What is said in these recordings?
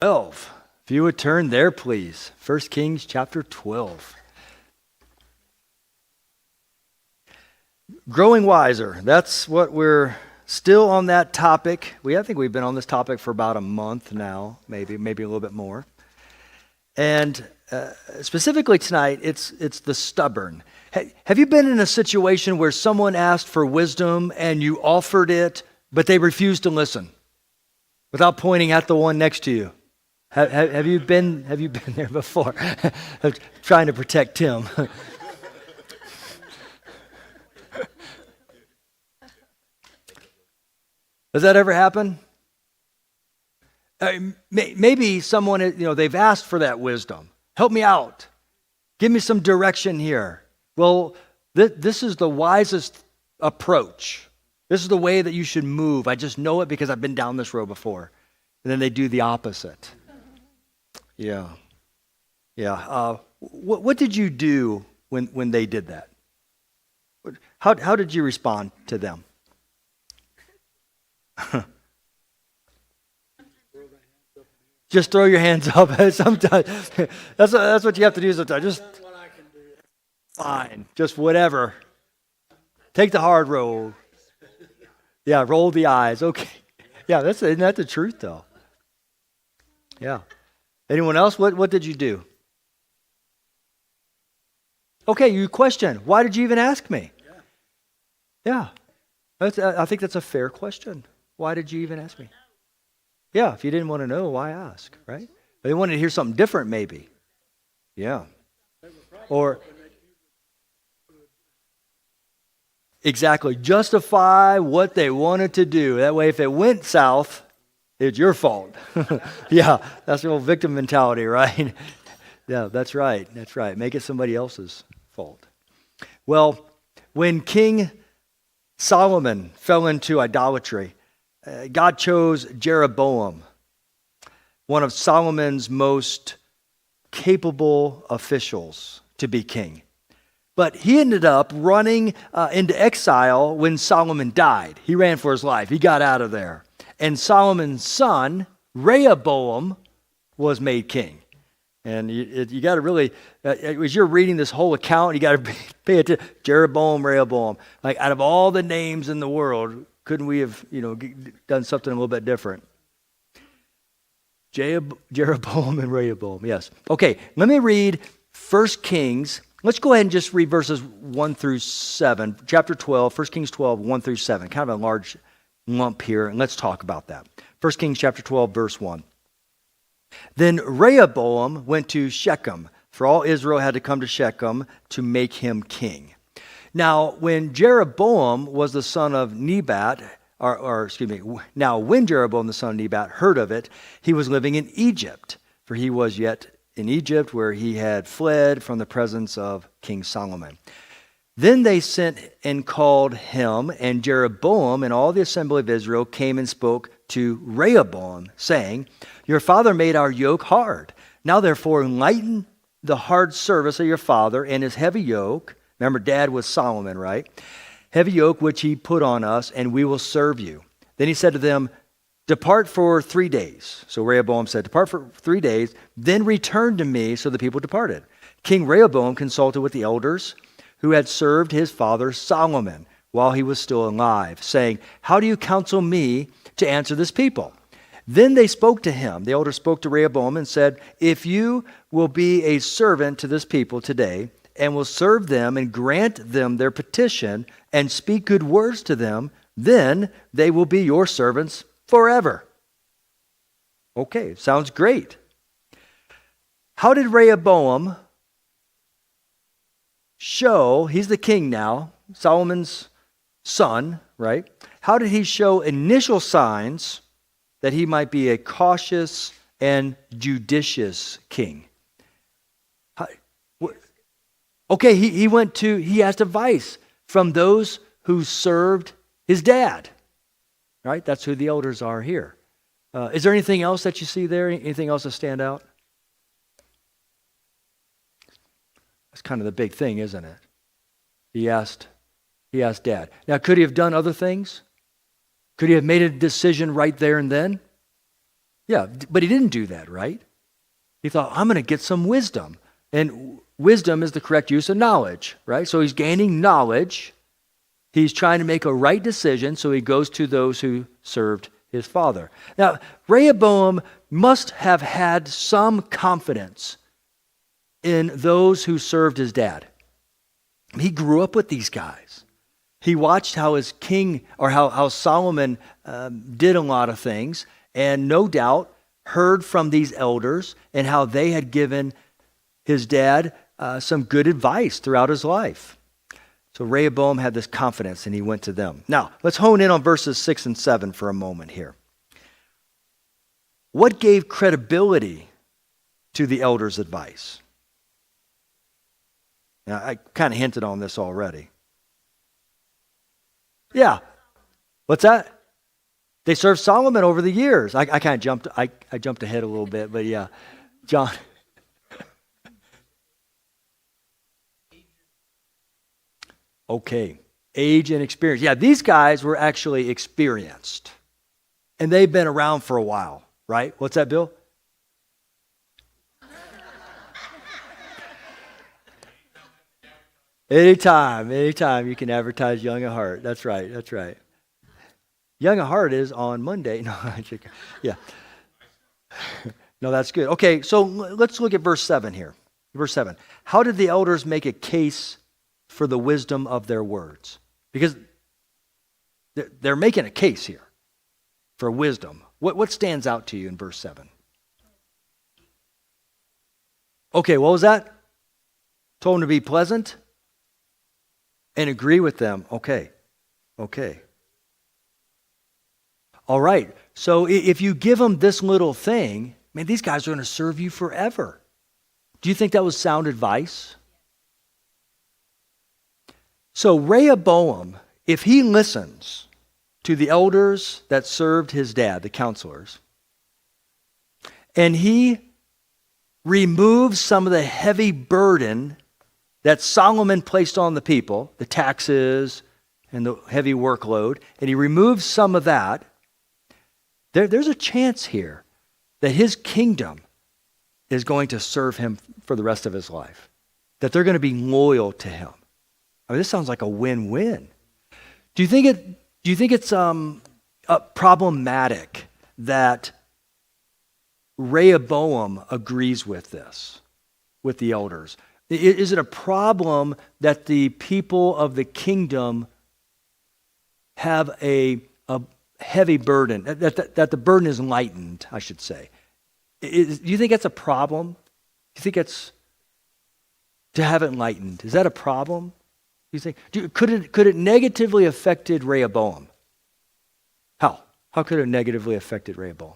12. If you would turn there, please. 1 Kings chapter 12. Growing wiser. That's what we're still on that topic. I think we've been on this topic for about a month now, maybe a little bit more. And specifically tonight, it's the stubborn. Have you been in a situation where someone asked for wisdom and you offered it, but they refused to listen without pointing at the one next to you? Have you been there before? Trying to protect Tim. Does that ever happen? Maybe someone, they've asked for that wisdom. Help me out. Give me some direction here. Well, this is the wisest approach. This is the way that you should move. I just know it because I've been down this road before. And then they do the opposite. Yeah. What did you do when they did that? How did you respond to them? Just throw your hands up. Sometimes that's what you have to do sometimes. Just fine. Just whatever. Take the hard road. Yeah, roll the eyes. Okay. Yeah, isn't that the truth though? Yeah. Anyone else? What did you do? Okay, you question. Why did you even ask me? Yeah. I think that's a fair question. Why did you even ask me? Yeah, if you didn't want to know, why ask, right? They wanted to hear something different maybe. Yeah. Or exactly, justify what they wanted to do. That way if it went south, it's your fault. Yeah, that's the old victim mentality, right? Yeah, that's right. Make it somebody else's fault. Well, when King Solomon fell into idolatry, God chose Jeroboam, one of Solomon's most capable officials, to be king. But he ended up running into exile when Solomon died. He ran for his life. He got out of there. And Solomon's son, Rehoboam, was made king. And you got to really, as you're reading this whole account, you got to pay attention. Jeroboam, Rehoboam. Like out of all the names in the world, couldn't we have, done something a little bit different? Jeroboam and Rehoboam, yes. Okay, let me read 1 Kings. Let's go ahead and just read verses 1 through 7. Chapter 12, 1 Kings 12, 1 through 7. Kind of a large lump here, and let's talk about that. 1 Kings chapter 12, verse 1. Then Rehoboam went to Shechem, for all Israel had to come to Shechem to make him king. Now, when Jeroboam was the son of Nebat, when Jeroboam the son of Nebat heard of it, he was living in Egypt, for he was yet in Egypt where he had fled from the presence of King Solomon. Then they sent and called him, and Jeroboam and all the assembly of Israel came and spoke to Rehoboam, saying, "Your father made our yoke hard. Now therefore lighten the hard service of your father and his heavy yoke." Remember, dad was Solomon, right? "Heavy yoke which he put on us, and we will serve you." Then he said to them, "Depart for 3 days." So Rehoboam said, "Depart for 3 days, then return to me." So the people departed. King Rehoboam consulted with the elders who had served his father Solomon while he was still alive, saying, "How do you counsel me to answer this people?" Then they spoke to him. The elders spoke to Rehoboam and said, "If you will be a servant to this people today, and will serve them and grant them their petition and speak good words to them, then they will be your servants forever." Okay, sounds great. How did Rehoboam show, he's the king now, Solomon's son, right? How did he show initial signs that he might be a cautious and judicious king? Okay, he asked advice from those who served his dad, right? That's who the elders are here. Is there anything else that you see there? Anything else that stand out? That's kind of the big thing, isn't it? He asked dad. Now, could he have done other things? Could he have made a decision right there and then? Yeah, but he didn't do that, right? He thought, I'm going to get some wisdom. And wisdom is the correct use of knowledge, right? So he's gaining knowledge. He's trying to make a right decision, so he goes to those who served his father. Now, Rehoboam must have had some confidence in those who served his dad. He grew up with these guys. He watched how his king, or how Solomon did a lot of things, and no doubt heard from these elders and how they had given his dad some good advice throughout his life. So Rehoboam had this confidence and he went to them. Now, let's hone in on verses 6 and 7 for a moment here. What gave credibility to the elders' advice? Now, I kind of hinted on this already. Yeah. What's that? They served Solomon over the years. I kind of jumped. I jumped ahead a little bit, but yeah, John. Okay, age and experience. Yeah, these guys were actually experienced, and they've been around for a while, right? What's that, Bill? Anytime you can advertise Young at Heart. That's right. Young at Heart is on Monday. No, yeah. No, that's good. Okay, so let's look at verse 7 here. Verse 7. How did the elders make a case for the wisdom of their words? Because they're making a case here for wisdom. What stands out to you in verse 7? Okay, what was that? Told them to be pleasant and agree with them. Okay. All right. So if you give them this little thing, man, these guys are going to serve you forever. Do you think that was sound advice? So Rehoboam, if he listens to the elders that served his dad, the counselors, and he removes some of the heavy burden that Solomon placed on the people, the taxes and the heavy workload, and he removes some of that, there's a chance here that his kingdom is going to serve him for the rest of his life, that they're going to be loyal to him. I mean, this sounds like a win-win. Do you think it's problematic that Rehoboam agrees with this, with the elders? Is it a problem that the people of the kingdom have a heavy burden, that the burden is lightened, I should say? Do you think that's a problem? Do you think it's to have it lightened? Is that a problem? Do you think could it negatively affected Rehoboam? How? How could it have negatively affected Rehoboam?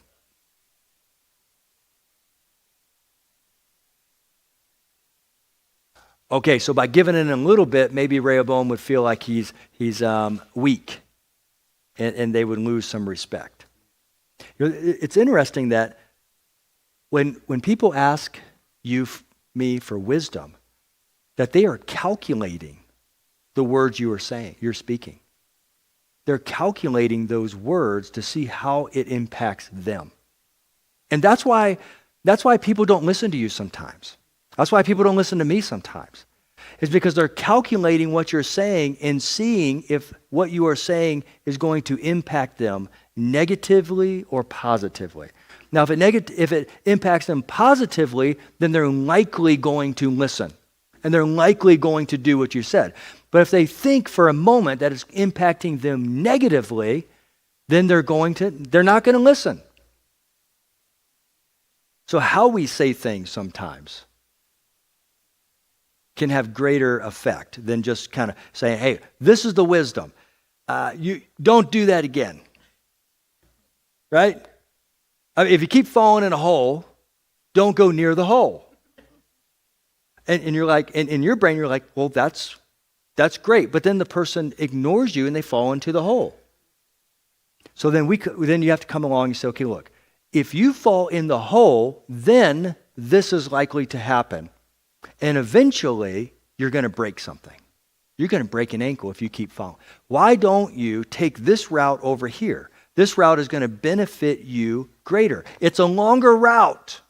Okay, so by giving in a little bit, maybe Rehoboam would feel like he's weak, and they would lose some respect. You know, it's interesting that when people ask me for wisdom, that they are calculating the words you're speaking. They're calculating those words to see how it impacts them. And that's why people don't listen to you sometimes. That's why people don't listen to me sometimes. It's because they're calculating what you're saying and seeing if what you are saying is going to impact them negatively or positively. Now, if it impacts them positively, then they're likely going to listen. And they're likely going to do what you said. But if they think for a moment that it's impacting them negatively, then they're not going to listen. So how we say things sometimes can have greater effect than just kind of saying, hey, this is the wisdom. You don't do that again. Right? I mean, if you keep falling in a hole, don't go near the hole. And you're like, in your brain, you're like, well, that's great. But then the person ignores you and they fall into the hole. So then you have to come along and say, okay, look, if you fall in the hole, then this is likely to happen. And eventually, you're going to break something. You're going to break an ankle if you keep falling. Why don't you take this route over here? this route is going to benefit you greater. It's a longer route,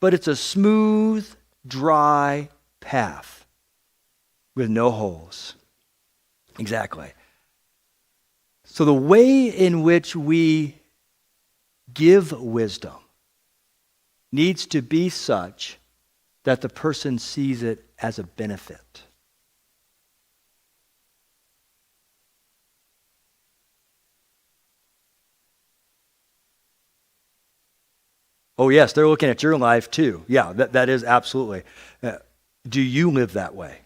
but it's a smooth, dry path with no holes. Exactly. So the way in which we give wisdom needs to be such that the person sees it as a benefit. Oh yes, they're looking at your life too. Yeah, that is absolutely. Do you live that way?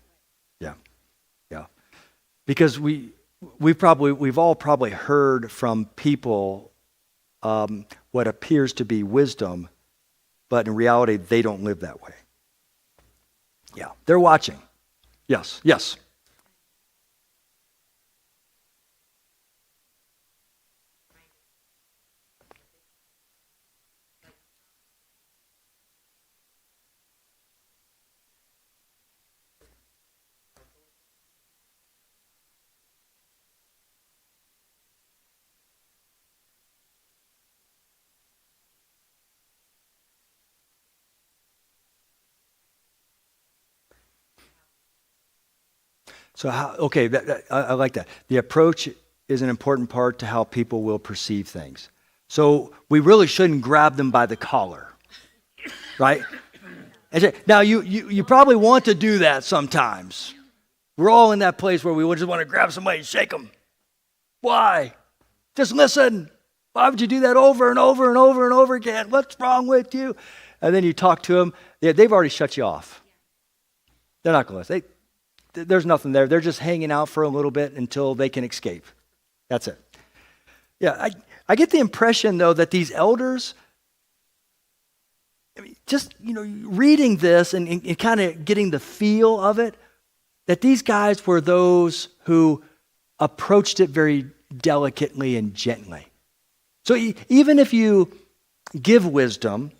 Yeah, yeah. Because we've all probably heard from people what appears to be wisdom, but in reality they don't live that way. Yeah, they're watching. Yes, yes. So okay, I like that. The approach is an important part to how people will perceive things. So we really shouldn't grab them by the collar, right? Now you probably want to do that sometimes. We're all in that place where we just want to grab somebody and shake them. Why? Just listen. Why would you do that over and over and over and over again? What's wrong with you? And then you talk to them. They've already shut you off. They're not going to listen. There's nothing there. They're just hanging out for a little bit until they can escape. That's it. Yeah, I get the impression, though, that these elders, just reading this and kind of getting the feel of it, that these guys were those who approached it very delicately and gently. So even if you give wisdom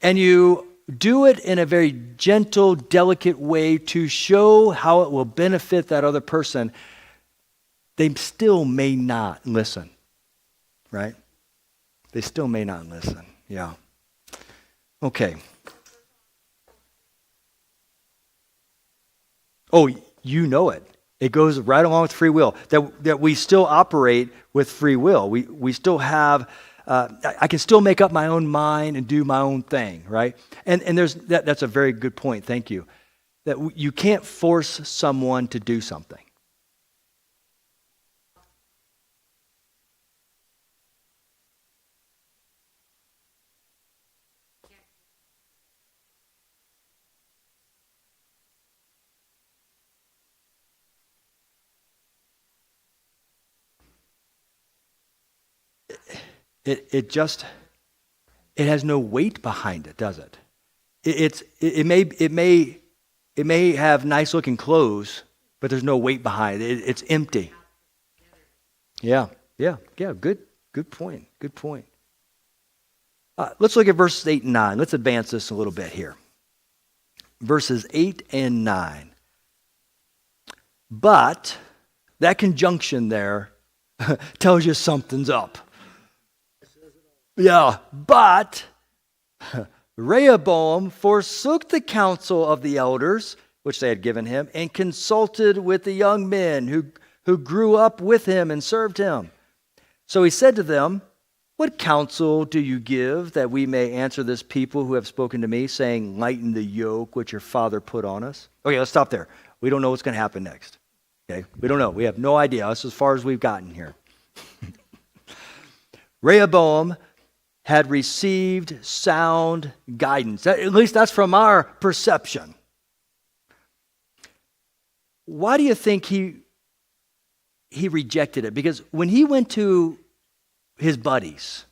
and you do it in a very gentle, delicate way to show how it will benefit that other person, they still may not listen, right? They still may not listen, yeah. Okay. Oh, you know it. It goes right along with free will, that we still operate with free will. We still have, I can still make up my own mind and do my own thing, right? And that's a very good point, thank you. That you can't force someone to do something. It has no weight behind it, does it? It may have nice looking clothes, but there's no weight behind it. It's empty. Yeah. Good point. Let's look at verses 8 and 9. Let's advance this a little bit here. Verses 8 and 9. But that conjunction there tells you something's up. Yeah, but Rehoboam forsook the counsel of the elders, which they had given him, and consulted with the young men who grew up with him and served him. So he said to them, "What counsel do you give that we may answer this people who have spoken to me, saying, 'Lighten the yoke which your father put on us'?" Okay, let's stop there. We don't know what's going to happen next. Okay, we don't know. We have no idea. That's as far as we've gotten here. Rehoboam had received sound guidance. At least that's from our perception. Why do you think he rejected it? Because when he went to his buddies,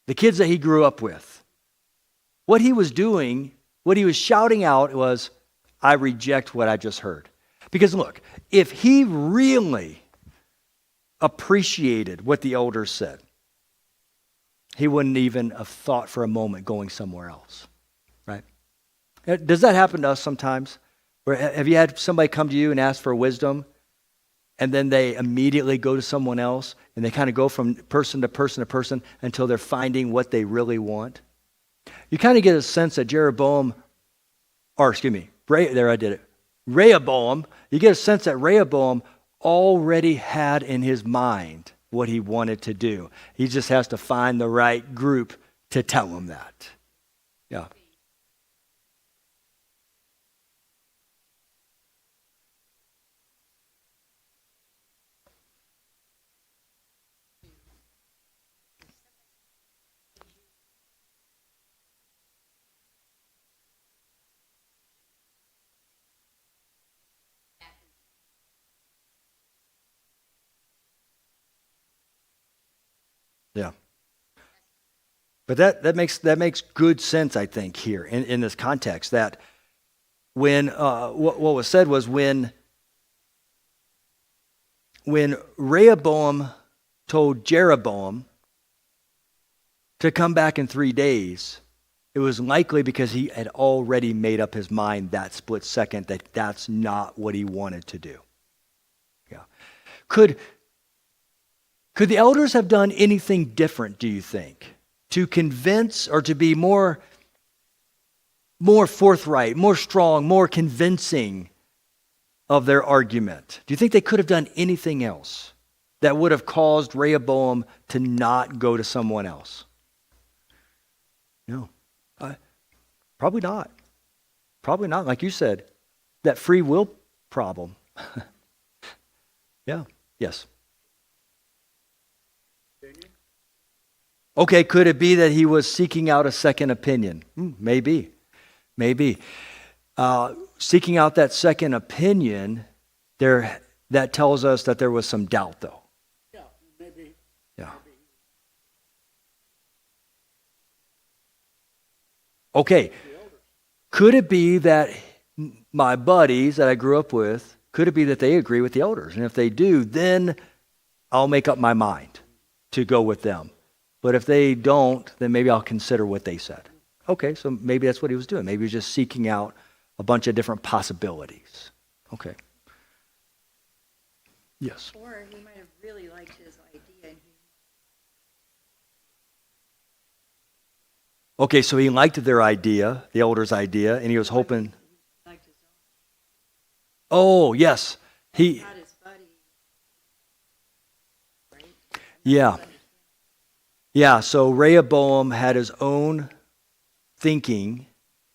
the kids that he grew up with, what he was doing, what he was shouting out was, "I reject what I just heard." Because look, if he really appreciated what the elders said, he wouldn't even have thought for a moment going somewhere else, right? Does that happen to us sometimes? Or have you had somebody come to you and ask for wisdom, and then they immediately go to someone else, and they kind of go from person to person to person until they're finding what they really want. You kind of get a sense that Rehoboam, you get a sense that Rehoboam already had in his mind what he wanted to do. He just has to find the right group to tell him that. Yeah. Yeah. But that makes good sense, I think, here in this context, that when what was said was when Rehoboam told Jeroboam to come back in 3 days, it was likely because he had already made up his mind that split second that that's not what he wanted to do. Yeah. Could the elders have done anything different, do you think, to convince or to be more forthright, more strong, more convincing of their argument? Do you think they could have done anything else that would have caused Rehoboam to not go to someone else? No. Probably not. Probably not. Like you said, that free will problem. Yeah. Yes. Okay, could it be that he was seeking out a second opinion? Maybe. Seeking out that second opinion, that tells us that there was some doubt, though. Yeah, maybe. Yeah. Okay, could it be that my buddies that I grew up with, could it be that they agree with the elders? And if they do, then I'll make up my mind to go with them. But if they don't, then maybe I'll consider what they said. Okay, so maybe that's what he was doing. Maybe he was just seeking out a bunch of different possibilities. Okay. Yes. Or he might have really liked his idea. And Okay, so he liked their idea, the elders' idea, and he was hoping. he liked his own. Oh, yes. He. Not his buddy. Right? Yeah. Yeah, so Rehoboam had his own thinking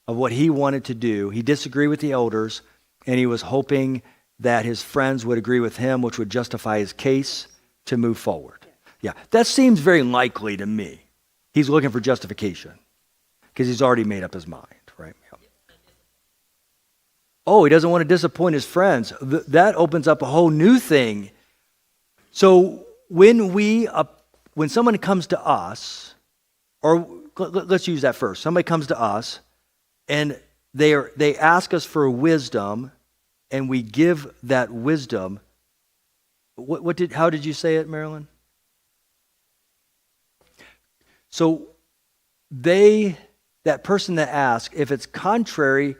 of what he wanted to do. He disagreed with the elders, and he was hoping that his friends would agree with him, which would justify his case to move forward. Yeah, that seems very likely to me. He's looking for justification because he's already made up his mind, right? Yeah. Oh, he doesn't want to disappoint his friends. That opens up a whole new thing. So when someone comes to us, or let's use that first. Somebody comes to us, and they ask us for wisdom, and we give that wisdom. How did you say it, Marilyn? So that person that asks, if it's contrary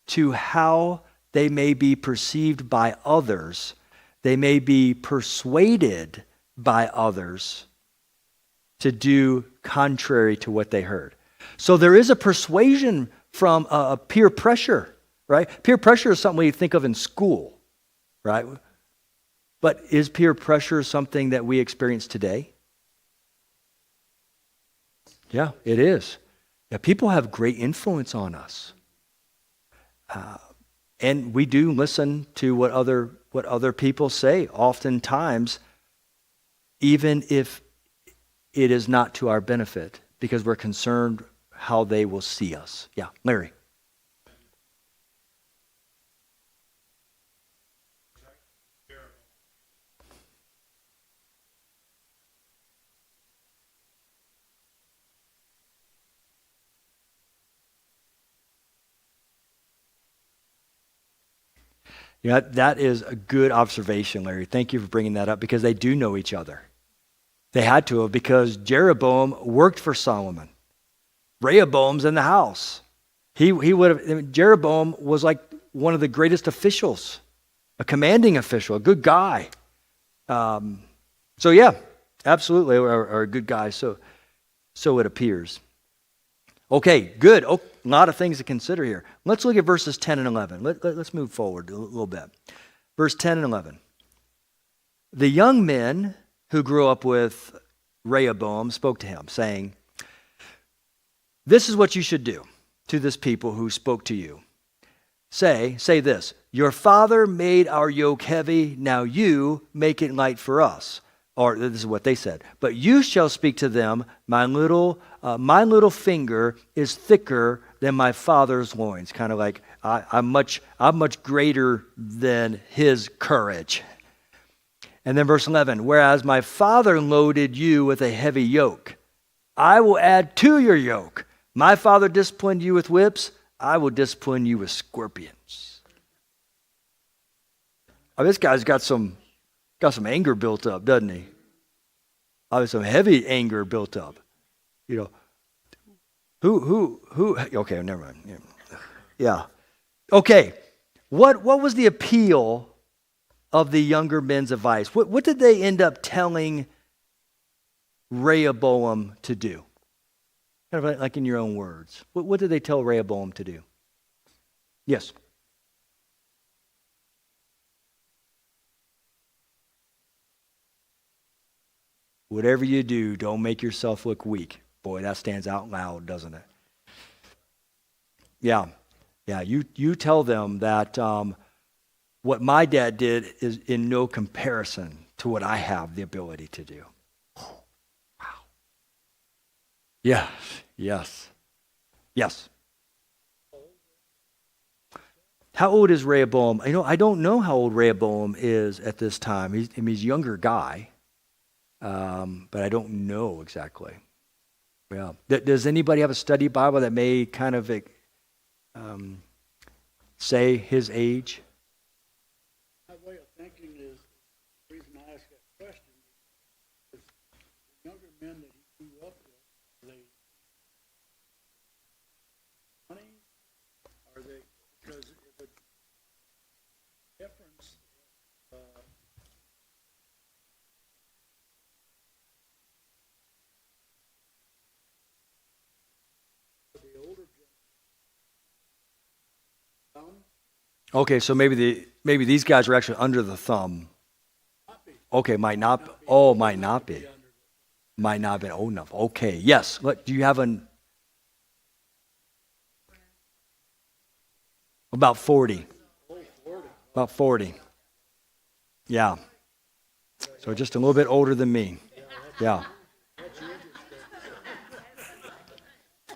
to how they may be perceived by others, they may be persuaded by others to do contrary to what they heard. So there is a persuasion from a peer pressure, right? Peer pressure is something we think of in school, right? But is peer pressure something that we experience today? Yeah, it is. Yeah, people have great influence on us. And we do listen to what other people say, oftentimes, even if it is not to our benefit, because we're concerned how they will see us. Yeah, Larry. Yeah, that is a good observation, Larry. Thank you for bringing that up, because they do know each other. They had to have, because Jeroboam worked for Solomon. Rehoboam's in the house. Jeroboam was like one of the greatest officials a commanding official, a good guy. So yeah, absolutely, or a good guy. So it appears. Okay, good. Oh, a lot of things to consider here. Let's look at verses 10 and 11. Let's move forward a little bit. Verse 10 and 11. The young men who grew up with Rehoboam spoke to him, saying, "This is what you should do to this people who spoke to you. Say this, your father made our yoke heavy, now you make it light for us." Or this is what they said. "But you shall speak to them, my little finger is thicker than my father's loins." Kind of like I'm much greater than his courage. And then verse 11, "Whereas my father loaded you with a heavy yoke, I will add to your yoke. My father disciplined you with whips, I will discipline you with scorpions." Oh, this guy's got some anger built up, doesn't he? Some heavy anger built up. You know, who? Okay, never mind. Yeah. Okay. What was the appeal of the younger men's advice? What did they end up telling Rehoboam to do? Kind of like in your own words. What did they tell Rehoboam to do? Yes. Whatever you do, don't make yourself look weak. Boy, that stands out loud, doesn't it? Yeah. You tell them that what my dad did is in no comparison to what I have the ability to do. Oh, wow. Yes. How old is Rehoboam? I don't know how old Rehoboam is at this time. He's a younger guy. But I don't know exactly. Yeah. Does anybody have a study Bible that may kind of say his age? My way of thinking is, the reason I ask that question is the younger men that he grew up with, are they 20? Are they, because if it's difference, the older generation, Okay, so maybe these guys are actually under the thumb. Okay, might not be. Might not be old enough. Okay, yes. Do you have about 40? About 40. Yeah. So just a little bit older than me. Yeah.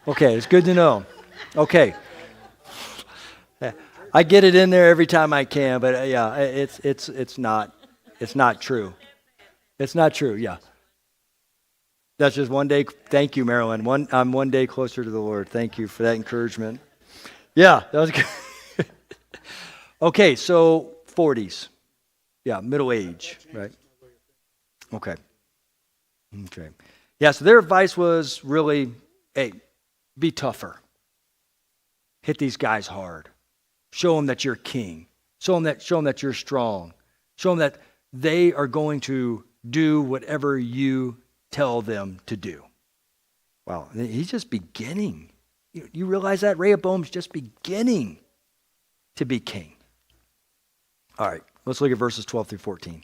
Okay, it's good to know. Okay. I get it in there every time I can, but yeah, it's not true. It's not true. Yeah. That's just one day. Thank you, Marilyn. I'm one day closer to the Lord. Thank you for that encouragement. Yeah, that was good. Okay, so 40s. Yeah, middle age, right? Okay. Yeah, so their advice was really, hey, be tougher. Hit these guys hard. Show them that you're king. Show them that you're strong. Show them that they are going to do whatever you tell them to do. Wow, he's just beginning. You realize that? Rehoboam's just beginning to be king. All right, let's look at verses 12 through 14.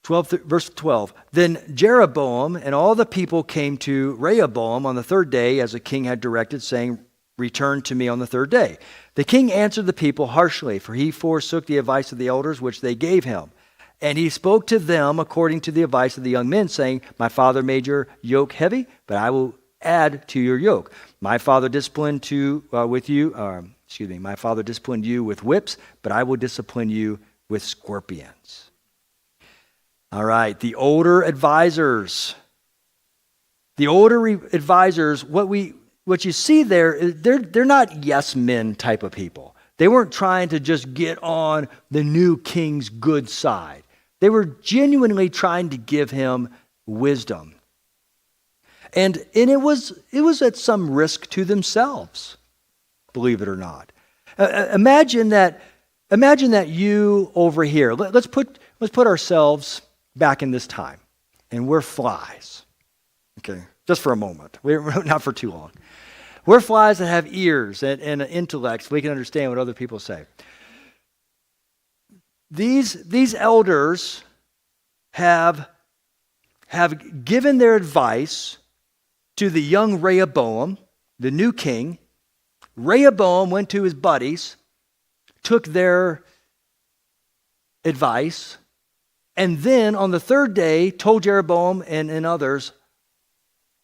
Verse 12, "Then Jeroboam and all the people came to Rehoboam on the third day as the king had directed, saying, 'Return to me on the third day.' The king answered the people harshly, for he forsook the advice of the elders which they gave him. And he spoke to them according to the advice of the young men, saying, 'My father made your yoke heavy, but I will add to your yoke. My father disciplined you with whips, but I will discipline you with scorpions.'" All right, the older advisors. What you see there is they're not yes men type of people. They weren't trying to just get on the new king's good side. They were genuinely trying to give him wisdom. And it was at some risk to themselves, believe it or not. Imagine that Imagine that you over here, let's put ourselves back in this time, and we're flies. Okay, just for a moment. We're not for too long. We're flies that have ears and intellects. We can understand what other people say. These elders have given their advice to the young Rehoboam, the new king. Rehoboam went to his buddies, took their advice, and then on the third day told Jeroboam and others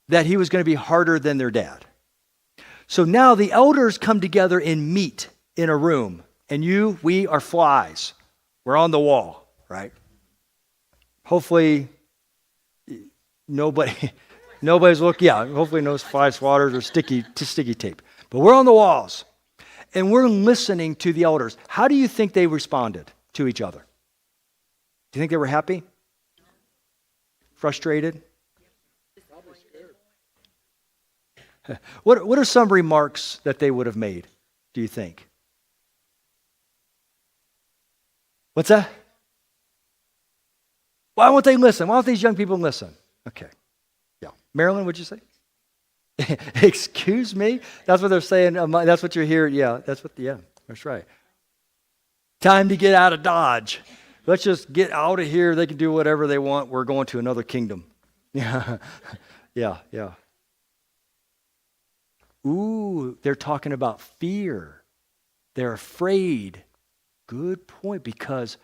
that he was going to be harder than their dad. So now the elders come together and meet in a room, and we are flies. We're on the wall, right? Hopefully nobody's looking. Yeah, hopefully no fly swatters or sticky tape. But we're on the walls, and we're listening to the elders. How do you think they responded to each other? Do you think they were happy? Frustrated? What are some remarks that they would have made, do you think? What's that? Why won't they listen? Why won't these young people listen? Okay. Yeah. Marilyn, what'd you say? Excuse me? That's what they're saying. That's what you're hearing. Yeah, that's right. Time to get out of Dodge. Let's just get out of here. They can do whatever they want. We're going to another kingdom. Yeah. Yeah. Ooh, they're talking about fear. They're afraid. Good point, because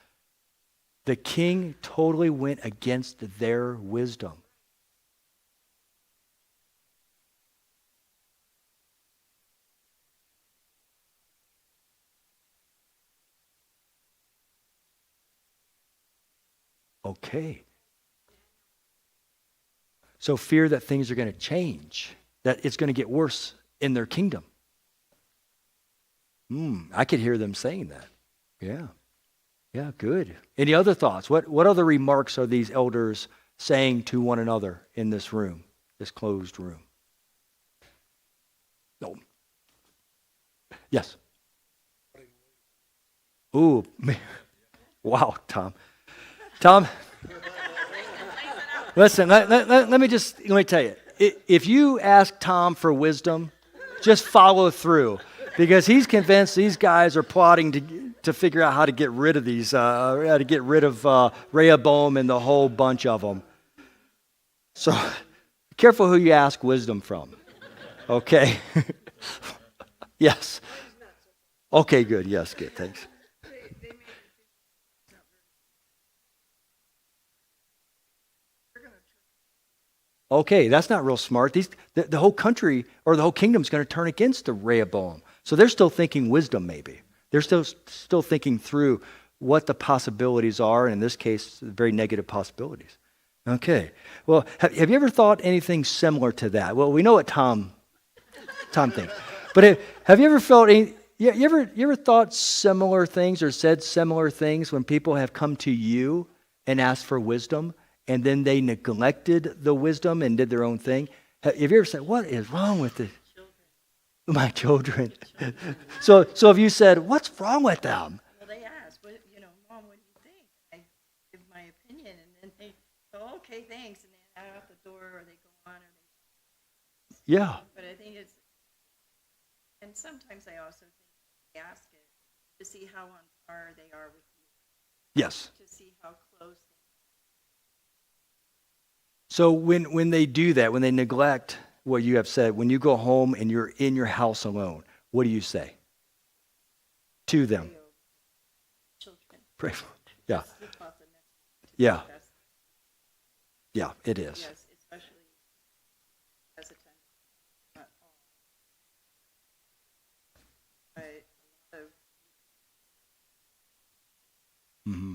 the king totally went against their wisdom. Okay. So fear that things are going to change, that it's going to get worse in their kingdom. I could hear them saying that. Yeah. Yeah, good. Any other thoughts? What other remarks are these elders saying to one another in this room, this closed room? No. Yes. Ooh. Wow, Tom. Tom, listen, let me tell you. If you ask Tom for wisdom, just follow through, because he's convinced these guys are plotting to figure out how to get rid of Rehoboam and the whole bunch of them. So be careful who you ask wisdom from. Okay? Yes. Okay, good. Yes, good. Thanks. Okay, that's not real smart. The whole country or the whole kingdom is going to turn against the Rehoboam. So they're still thinking wisdom, maybe. They're still thinking through what the possibilities are, and in this case, very negative possibilities. Okay. Well, have you ever thought anything similar to that? Well, we know what Tom thinks. But have you ever felt any? You ever thought similar things or said similar things when people have come to you and asked for wisdom, and then they neglected the wisdom and did their own thing? Have you ever said, "What is wrong with this?" My children. So if you said, "What's wrong with them?" Well, they ask, Mom, what do you think? I give my opinion, and then they go, okay, thanks, and then out the door, or they go on, Yeah. But I think and sometimes I also think they ask it to see how on par they are with you, Yes. to see how close. So when they do that, when they neglect what you have said, when you go home and you're in your house alone, what do you say to them? Children. Pray for. Yeah. Yeah. Yeah, it is. Yes, especially hesitant. Not all. But a lot of Mm-hmm.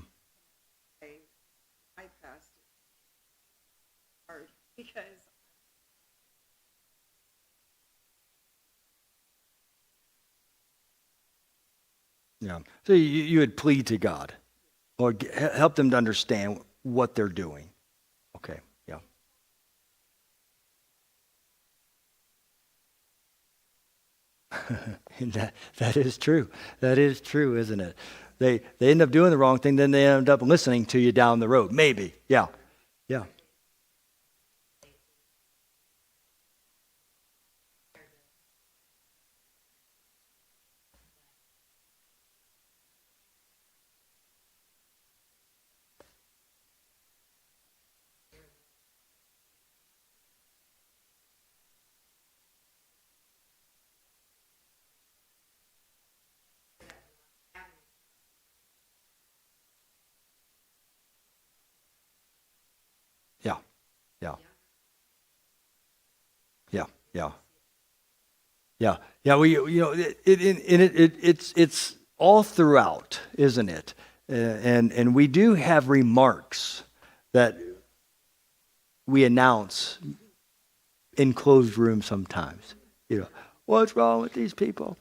I passed it hard because Yeah. So you would plead to God or help them to understand what they're doing. Okay. Yeah. And that is true. That is true, isn't it? They end up doing the wrong thing, then they end up listening to you down the road. Maybe. Yeah. Yeah. Yeah. Yeah. Yeah. Yeah. Yeah. Yeah. It's all throughout, isn't it? And we do have remarks that we announce in closed rooms sometimes. What's wrong with these people?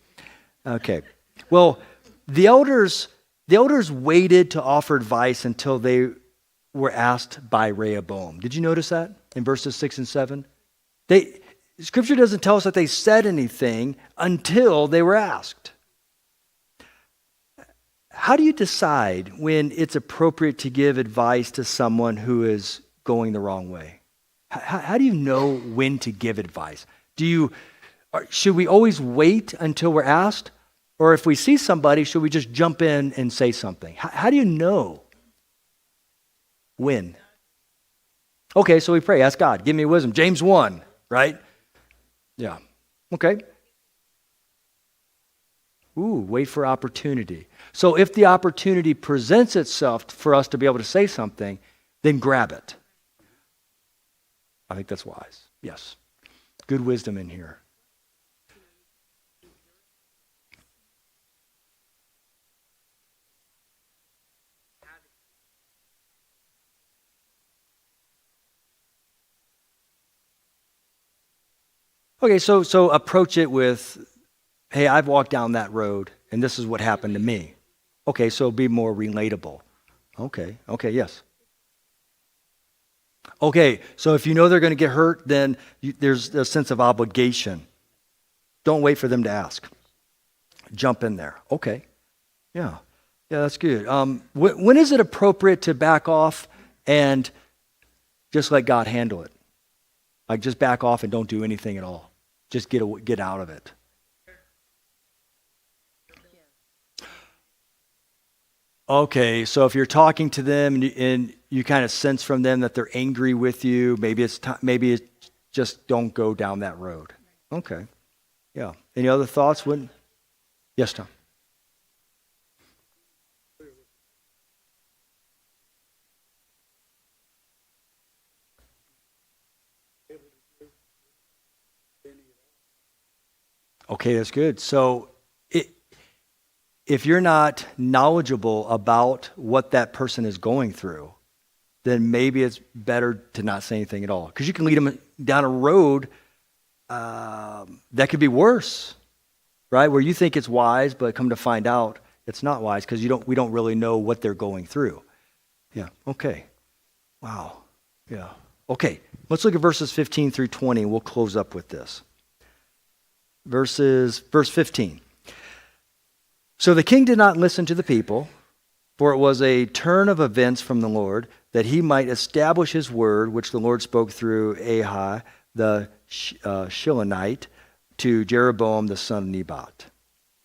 Okay. Well, the elders waited to offer advice until they were asked by Rehoboam. Did you notice that in verses 6 and 7? Scripture doesn't tell us that they said anything until they were asked. How do you decide when it's appropriate to give advice to someone who is going the wrong way? How do you know when to give advice? Should we always wait until we're asked? Or if we see somebody, should we just jump in and say something? How do you know when? Okay, so we pray, ask God, give me wisdom. James 1, right? Yeah. Okay. Wait for opportunity. So if the opportunity presents itself for us to be able to say something, then grab it. I think that's wise. Yes. Good wisdom in here. Okay, so approach it with, hey, I've walked down that road, and this is what happened to me. Okay, so be more relatable. Okay, yes. Okay, so if you know they're going to get hurt, then there's a sense of obligation. Don't wait for them to ask. Jump in there. Okay, yeah, that's good. When is it appropriate to back off and just let God handle it? Like just back off and don't do anything at all. Just get out of it. Okay, so if you're talking to them and you kind of sense from them that they're angry with you, maybe it's just don't go down that road. Okay, yeah. Any other thoughts? Yes, Tom. Okay, that's good. So if you're not knowledgeable about what that person is going through, then maybe it's better to not say anything at all. Because you can lead them down a road that could be worse, right? Where you think it's wise, but come to find out it's not wise because we don't really know what they're going through. Yeah, okay. Wow, yeah. Okay, let's look at verses 15 through 20 and we'll close up with this. Verse 15. So the king did not listen to the people, for it was a turn of events from the Lord, that he might establish his word, which the Lord spoke through Ahai the Shilonite to Jeroboam the son of Nebat.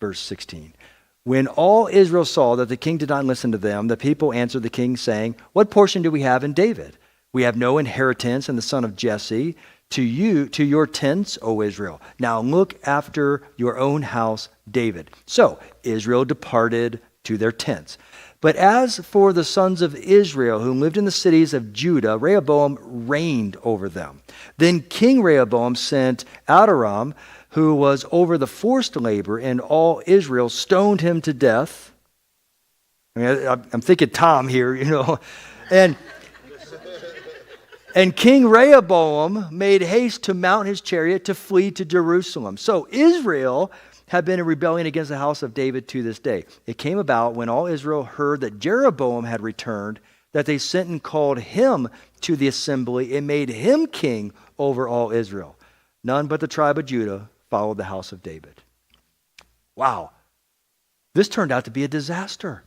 Verse 16. When all Israel saw that the king did not listen to them, the people answered the king, saying, "What portion do we have in David? We have no inheritance in the son of Jesse. To your tents, O Israel. Now look after your own house, David." So Israel departed to their tents. But as for the sons of Israel who lived in the cities of Judah, Rehoboam reigned over them. Then King Rehoboam sent Adoram, who was over the forced labor, and all Israel stoned him to death. I mean, I'm thinking Tom here, And King Rehoboam made haste to mount his chariot to flee to Jerusalem. So Israel had been in rebellion against the house of David to this day. It came about when all Israel heard that Jeroboam had returned, that they sent and called him to the assembly and made him king over all Israel. None but the tribe of Judah followed the house of David. Wow. This turned out to be a disaster.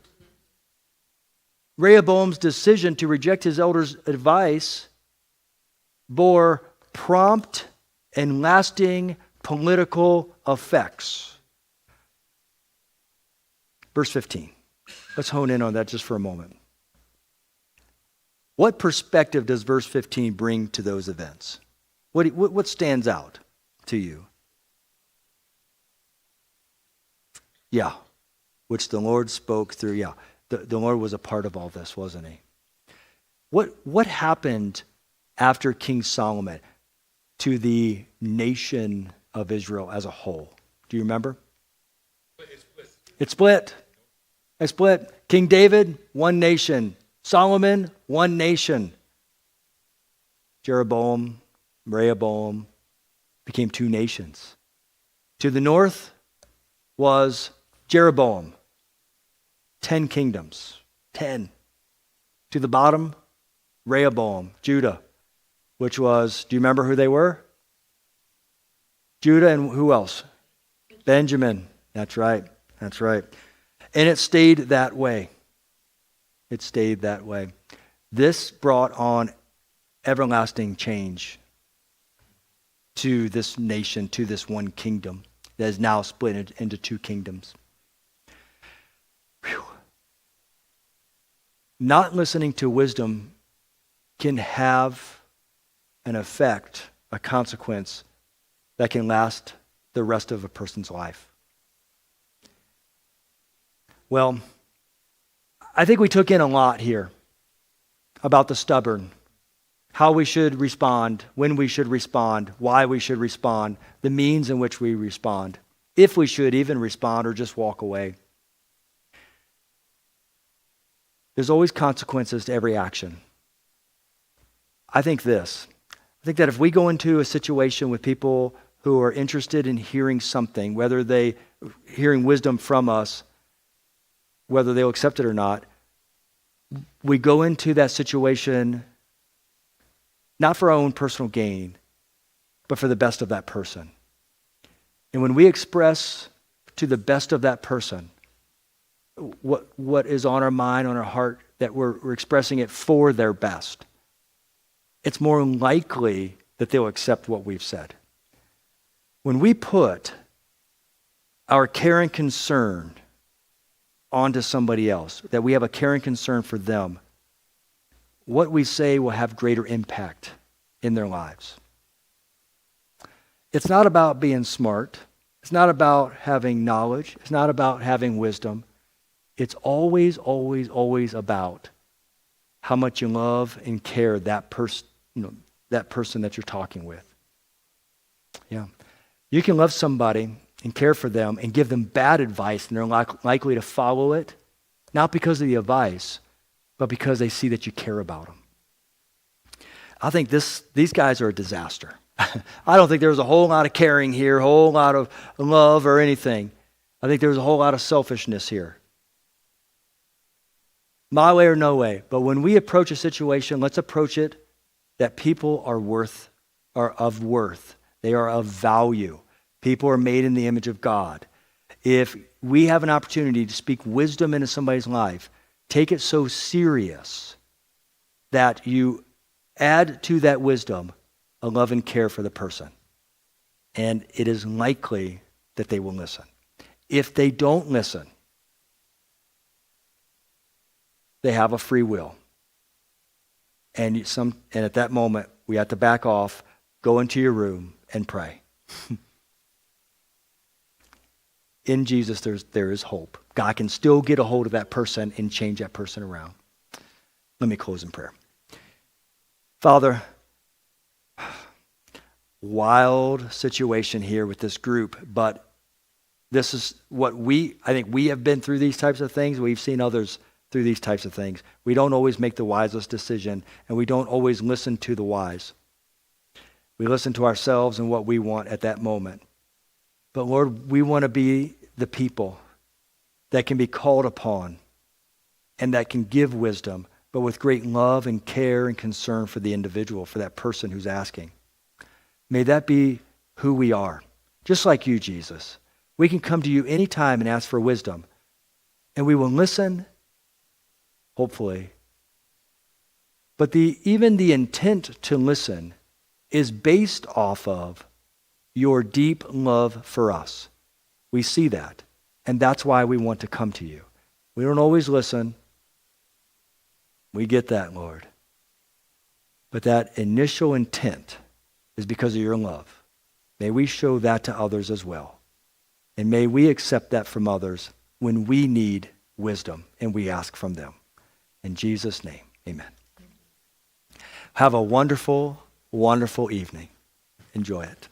Rehoboam's decision to reject his elders' advice bore prompt and lasting political effects. Verse 15. Let's hone in on that just for a moment. What perspective does verse 15 bring to those events? What stands out to you? Yeah, which the Lord spoke through. Yeah, the Lord was a part of all this, wasn't he? What happened after King Solomon to the nation of Israel as a whole? Do you remember? It split. It split. King David, one nation. Solomon, one nation. Jeroboam, Rehoboam became two nations. To the north was Jeroboam, 10 kingdoms, 10. To the bottom, Rehoboam, Judah, which was, do you remember who they were? Judah and who else? Benjamin. That's right. That's right. And it stayed that way. It stayed that way. This brought on everlasting change to this nation, to this one kingdom that is now split into two kingdoms. Whew. Not listening to wisdom can have an effect, a consequence that can last the rest of a person's life. Well, I think we took in a lot here about the stubborn, how we should respond, when we should respond, why we should respond, the means in which we respond, if we should even respond or just walk away. There's always consequences to every action. I think that if we go into a situation with people who are interested in hearing something, whether they hearing wisdom from us, whether they'll accept it or not, we go into that situation not for our own personal gain, but for the best of that person. And when we express to the best of that person what is on our mind, on our heart, that we're expressing it for their best, it's more likely that they'll accept what we've said. When we put our care and concern onto somebody else, that we have a care and concern for them, what we say will have greater impact in their lives. It's not about being smart. It's not about having knowledge. It's not about having wisdom. It's always, always, always about how much you love and care that person that you're talking with. Yeah. You can love somebody and care for them and give them bad advice, and they're likely to follow it, not because of the advice, but because they see that you care about them. I think these guys are a disaster. I don't think there's a whole lot of caring here, a whole lot of love or anything. I think there's a whole lot of selfishness here. My way or no way. But when we approach a situation, let's approach it that people are of worth. They are of value. People are made in the image of God. If we have an opportunity to speak wisdom into somebody's life, take it so serious that you add to that wisdom a love and care for the person. And it is likely that they will listen. If they don't listen, they have a free will. And at that moment, we have to back off, go into your room, and pray. In Jesus, there is hope. God can still get a hold of that person and change that person around. Let me close in prayer. Father, wild situation here with this group, but this is what I think we have been through these types of things. We've seen others through these types of things. We don't always make the wisest decision, and we don't always listen to the wise. We listen to ourselves and what we want at that moment. But Lord, we want to be the people that can be called upon and that can give wisdom, but with great love and care and concern for the individual, for that person who's asking. May that be who we are. Just like you, Jesus. We can come to you anytime and ask for wisdom, and we will listen hopefully. But even the intent to listen is based off of your deep love for us. We see that. And that's why we want to come to you. We don't always listen. We get that, Lord. But that initial intent is because of your love. May we show that to others as well. And may we accept that from others when we need wisdom and we ask from them. In Jesus' name, amen. Have a wonderful, wonderful evening. Enjoy it.